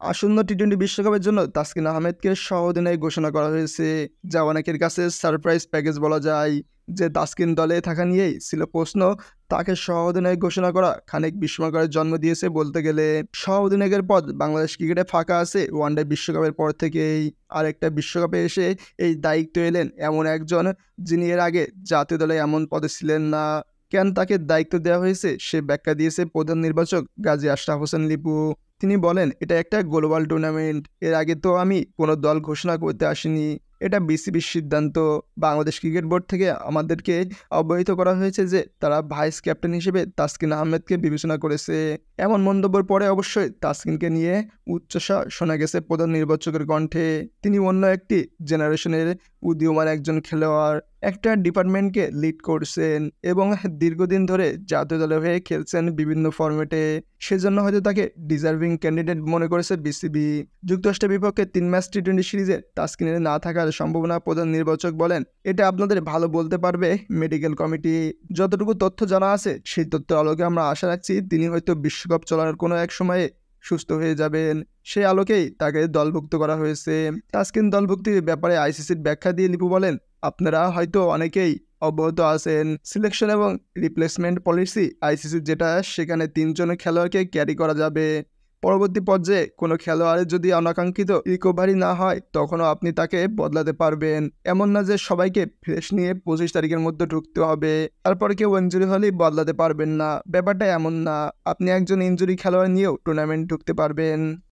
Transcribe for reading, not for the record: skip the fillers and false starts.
আসন্ন টি-20 বিশ্বকাপের জন্য তাসকিন আহমেদকে সহ-অধিনায়ক ঘোষণা করা হয়েছে, যা অনেকের কাছে সারপ্রাইজ প্যাকেজ বলা যায়। যে তাসকিন দলে থাকা নিয়েই ছিল প্রশ্ন, তাকে সহ-অধিনায়ক ঘোষণা করা খানিক বিস্ময়করের জন্ম দিয়েছে বলতে গেলে। সহ-অধিনায়কের পদ বাংলাদেশ ক্রিকেটে ফাঁকা আছে ওয়ানডে বিশ্বকাপের পর থেকেই। আরেকটা বিশ্বকাপে এসে এই দায়িত্ব এলেন এমন একজন, যিনি এর আগে জাতীয় দলে এমন পদে ছিলেন না। কেন তাকে দায়িত্ব দেওয়া হয়েছে সে ব্যাখ্যা দিয়েছে প্রধান নির্বাচক গাজী আশরাফ হোসেন লিপু। তিনি বলেন, এটা একটা গ্লোবাল টুর্নামেন্ট, এর আগে তো আমি কোনো দল ঘোষণা করতে আসিনি, এটা বিসিবির সিদ্ধান্ত। বাংলাদেশ ক্রিকেট বোর্ড থেকে আমাদেরকে অবহিত করা হয়েছে যে তারা ভাইস ক্যাপ্টেন হিসেবে তাসকিন আহমেদকে বিবেচনা করেছে। এমন মন্তব্যের পরে অবশ্যই তাসকিনকে নিয়ে উচ্চস্বর শোনা গেছে প্রধান নির্বাচকের কণ্ঠে। তিনি অন্য একটি জেনারেশনের উদীয়মান একজন খেলোয়াড়, একটা ডিপার্টমেন্টকে লিড করছেন এবং দীর্ঘদিন ধরে জাতীয় দলের হয়ে খেলছেন বিভিন্ন ফরম্যাটে। সেজন্য হয়তো তাকে ডিজার্ভিং ক্যান্ডিডেট মনে করেছে বিসিবি। যুক্তরাষ্ট্রের বিপক্ষে 3 ম্যাচ টি-20 সিরিজে তাসকিনের না থাকার সম্ভাবনা প্রধান নির্বাচক বলেন, এটা আপনাদের ভালো বলতে পারবে মেডিকেল কমিটি। যতটুকু তথ্য জানা আছে সেই তথ্যের আলোকে আমরা আশা রাখছি তিনি হয়তো বিশ্বকাপ চলার কোনো এক সময়ে সুস্থ হয়ে যাবেন। সেই আলোকেই তাকে দলভুক্ত করা হয়েছে। তাসকিন দলভুক্তির ব্যাপারে আইসিসির ব্যাখ্যা দিয়ে লিপু বলেন, আপনারা হয়তো অনেকেই অবগত আছেন, সিলেকশন এবং রিপ্লেসমেন্ট পলিসি আইসিসির যেটা, সেখানে 3 জন খেলোয়াড়কে ক্যারি করা যাবে। পরবর্তী পর্যায়ে কোনো খেলোয়াড়ের যদি অনাকাঙ্ক্ষিত রিকভারি না হয় তখনও আপনি তাকে বদলাতে পারবেন। এমন না যে সবাইকে ফ্রেশ নিয়ে 25 তারিখের মধ্যে ঢুকতে হবে, তারপর কেউ ইনজুরি হলেই বদলাতে পারবেন না। ব্যাপারটা এমন না, আপনি একজন ইনজুরি খেলোয়াড় নিয়েও টুর্নামেন্ট ঢুকতে পারবেন।